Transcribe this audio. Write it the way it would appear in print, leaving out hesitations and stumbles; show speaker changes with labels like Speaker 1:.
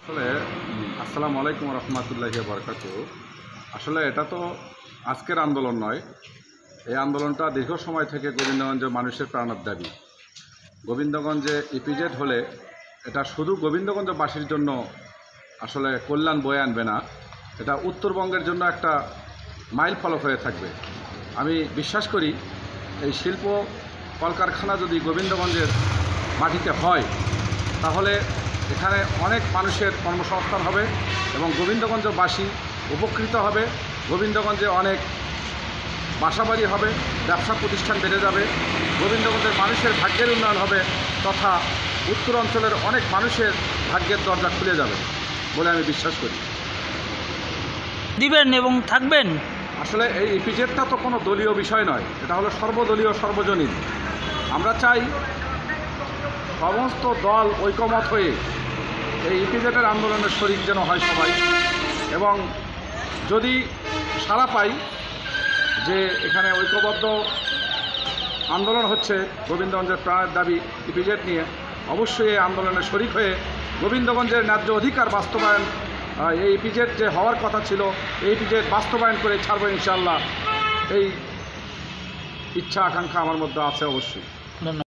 Speaker 1: আসলে আসসালামু আলাইকুম রহমতুল্লাহি বারাকাতুহু। আসলে এটা তো আজকের আন্দোলন নয়, এই আন্দোলনটা দীর্ঘ সময় থেকে গোবিন্দগঞ্জের মানুষের প্রাণের দাবি। গোবিন্দগঞ্জে ইপিজেড হলে এটা শুধু গোবিন্দগঞ্জবাসীর জন্য আসলে কল্যাণ বয়ে আনবে না, এটা উত্তরবঙ্গের জন্য একটা মাইল ফলক হয়ে থাকবে। আমি বিশ্বাস করি এই শিল্প কলকারখানা যদি গোবিন্দগঞ্জের মাটিতে হয় তাহলে এখানে অনেক মানুষের কর্মসংস্থান হবে এবং গোবিন্দগঞ্জবাসী উপকৃত হবে। গোবিন্দগঞ্জে অনেক বাসাবাড়ি হবে, ব্যবসা প্রতিষ্ঠান বেড়ে যাবে, গোবিন্দগঞ্জের মানুষের ভাগ্যের উন্নয়ন হবে তথা উত্তর অঞ্চলের অনেক মানুষের ভাগ্যের দরজা খুলে যাবে বলে আমি বিশ্বাস করি।
Speaker 2: দিবেন এবং থাকবেন।
Speaker 1: আসলে এই ইপিজেডটা তো কোনো দলীয় বিষয় নয়, এটা হলো সর্বদলীয় সর্বজনীন। আমরা চাই সমস্ত দল ঐকমত হয়ে এই ইপিজেডের আন্দোলনের শরিক যেন হয় সবাই, এবং যদি সাড়া পাই যে এখানে ঐক্যবদ্ধ আন্দোলন হচ্ছে গোবিন্দগঞ্জের প্রাণের দাবি ইপিজেড নিয়ে, অবশ্যই এই আন্দোলনের শরিক হয়ে গোবিন্দগঞ্জের ন্যায্য অধিকার বাস্তবায়ন, এই ইপিজেড যে হওয়ার কথা ছিল এই ইপিজেড বাস্তবায়ন করে ছাড়বো ইনশাআল্লাহ। এই ইচ্ছা আকাঙ্ক্ষা আমার মধ্যে আছে অবশ্যই।